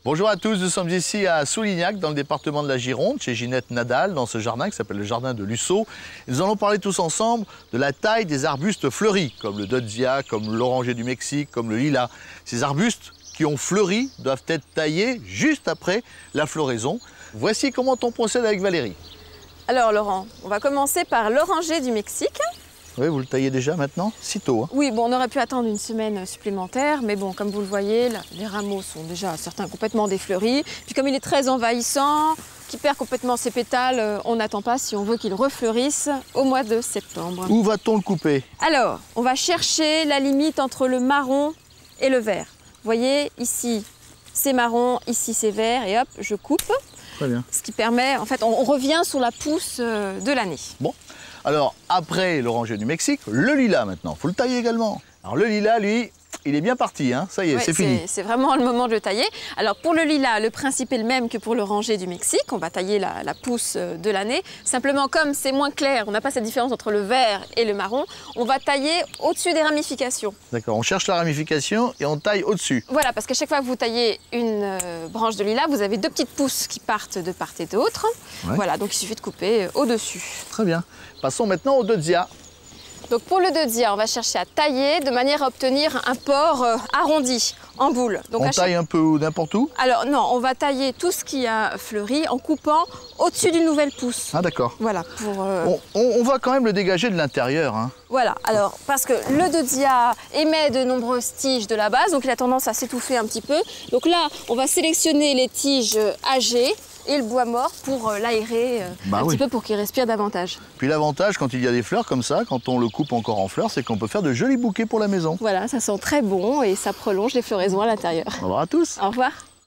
Bonjour à tous, nous sommes ici à Soulignac, dans le département de la Gironde, chez Ginette Nadal, dans ce jardin qui s'appelle le jardin de Lusso. Nous allons parler tous ensemble de la taille des arbustes fleuris, comme le deutzia, comme l'oranger du Mexique, comme le lilas. Ces arbustes qui ont fleuri doivent être taillés juste après la floraison. Voici comment on procède avec Valérie. Alors Laurent, on va commencer par l'oranger du Mexique. Oui, vous le taillez déjà maintenant? Sitôt, hein? Oui, bon, on aurait pu attendre une semaine supplémentaire, mais bon, comme vous le voyez, là, les rameaux sont déjà certains complètement défleuris. Puis comme il est très envahissant, qui perd complètement ses pétales, on n'attend pas si on veut qu'il refleurisse au mois de septembre. Où va-t-on le couper? Alors, on va chercher la limite entre le marron et le vert. Vous voyez, ici, c'est marron, ici, c'est vert, et hop, je coupe. Très bien. Ce qui permet, en fait, on revient sur la pousse de l'année. Bon, alors après l'oranger du Mexique, le lilas maintenant, il faut le tailler également. Alors le lilas, lui, il est bien parti, hein. Ça y est, Oui, c'est fini. C'est vraiment le moment de le tailler. Alors pour le lilas, le principe est le même que pour l'oranger du Mexique. On va tailler la pousse de l'année. Simplement, comme c'est moins clair, on n'a pas cette différence entre le vert et le marron, on va tailler au-dessus des ramifications. D'accord, on cherche la ramification et on taille au-dessus. Voilà, parce qu'à chaque fois que vous taillez une branche de lilas, vous avez deux petites pousses qui partent de part et d'autre. Ouais. Voilà, donc il suffit de couper au-dessus. Très bien. Passons maintenant au deutzia. Donc pour le deutzia, on va chercher à tailler de manière à obtenir un port arrondi, en boule. Donc On taille un peu n'importe où? Alors non, on va tailler tout ce qui a fleuri en coupant au-dessus d'une nouvelle pousse. Ah d'accord. Voilà, pour... On va quand même le dégager de l'intérieur, hein. Voilà, alors parce que le deutzia émet de nombreuses tiges de la base, donc il a tendance à s'étouffer un petit peu. Donc là, on va sélectionner les tiges âgées et le bois mort pour l'aérer petit peu pour qu'il respire davantage. Puis l'avantage quand il y a des fleurs comme ça, quand on le coupe encore en fleurs, c'est qu'on peut faire de jolis bouquets pour la maison. Voilà, ça sent très bon et ça prolonge les floraisons à l'intérieur. Au revoir à tous. Au revoir.